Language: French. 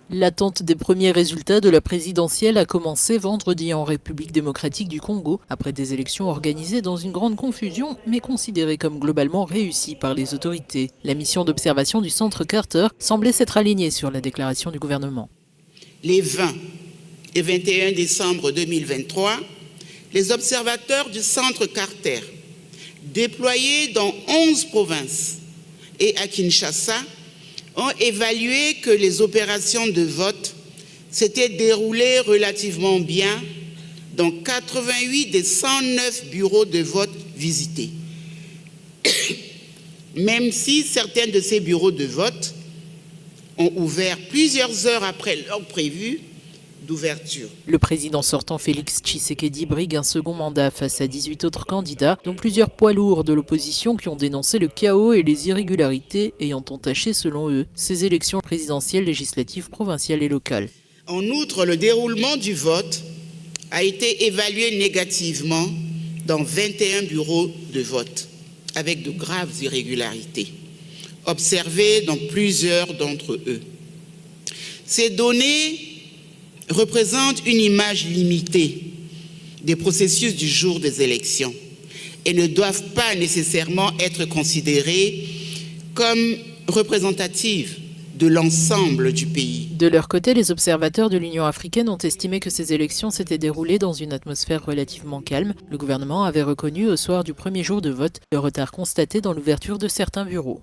L'attente des premiers résultats de la présidentielle a commencé vendredi en République démocratique du Congo, après des élections organisées dans une grande confusion, mais considérées comme globalement réussies par les autorités. La mission d'observation du Centre Carter semblait s'être alignée sur la déclaration du gouvernement. Les 20 et 21 décembre 2023, les observateurs du Centre Carter, déployés dans 11 provinces et à Kinshasa, ont évalué que les opérations de vote s'étaient déroulées relativement bien dans 88 des 109 bureaux de vote visités. Même si certains de ces bureaux de vote ont ouvert plusieurs heures après l'heure prévue d'ouverture. Le président sortant Félix Tshisekedi brigue un second mandat face à 18 autres candidats, dont plusieurs poids lourds de l'opposition qui ont dénoncé le chaos et les irrégularités ayant entaché, selon eux, ces élections présidentielles, législatives, provinciales et locales. En outre, le déroulement du vote a été évalué négativement dans 21 bureaux de vote, avec de graves irrégularités, observées dans plusieurs d'entre eux. Ces données représentent une image limitée des processus du jour des élections et ne doivent pas nécessairement être considérées comme représentatives de l'ensemble du pays. De leur côté, les observateurs de l'Union africaine ont estimé que ces élections s'étaient déroulées dans une atmosphère relativement calme. Le gouvernement avait reconnu au soir du premier jour de vote le retard constaté dans l'ouverture de certains bureaux.